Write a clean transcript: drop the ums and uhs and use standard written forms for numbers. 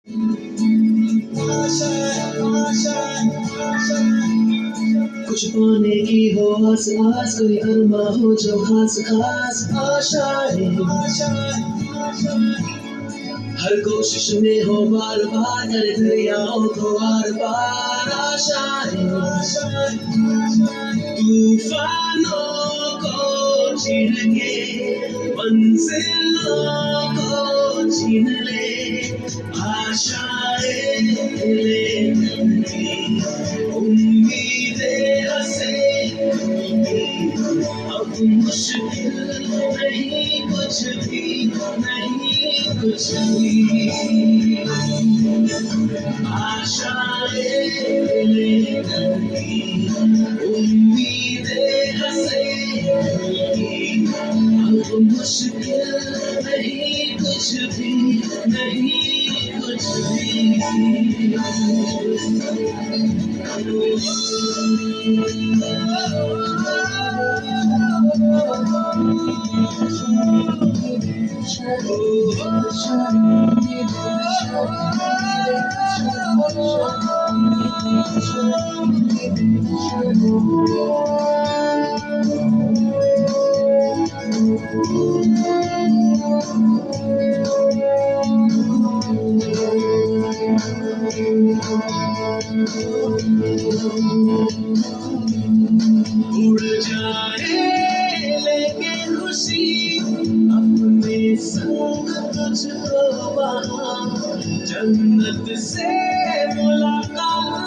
कुछ पाने की हो आस आस, कोई अरमा हो जो खास खास आशाएं। हर कोशिश में हो बार बार, कर दरियाओं को आर पार आशाएं। तूफानों को छीन के मंजिलों को छीन ले, आशाएं लेकर उम्मीदें हंसे। अब मुश्किल नहीं कुछ भी, नहीं कुछ भी। आशाएं लेकर उम्मीदें हंसेगी। अब मुश्किल नहीं कुछ भी, नहीं कुछ भी। उड़ जाए लेकिन खुशी अपने संग तुझको वहाँ, जन्नत से मुलाकात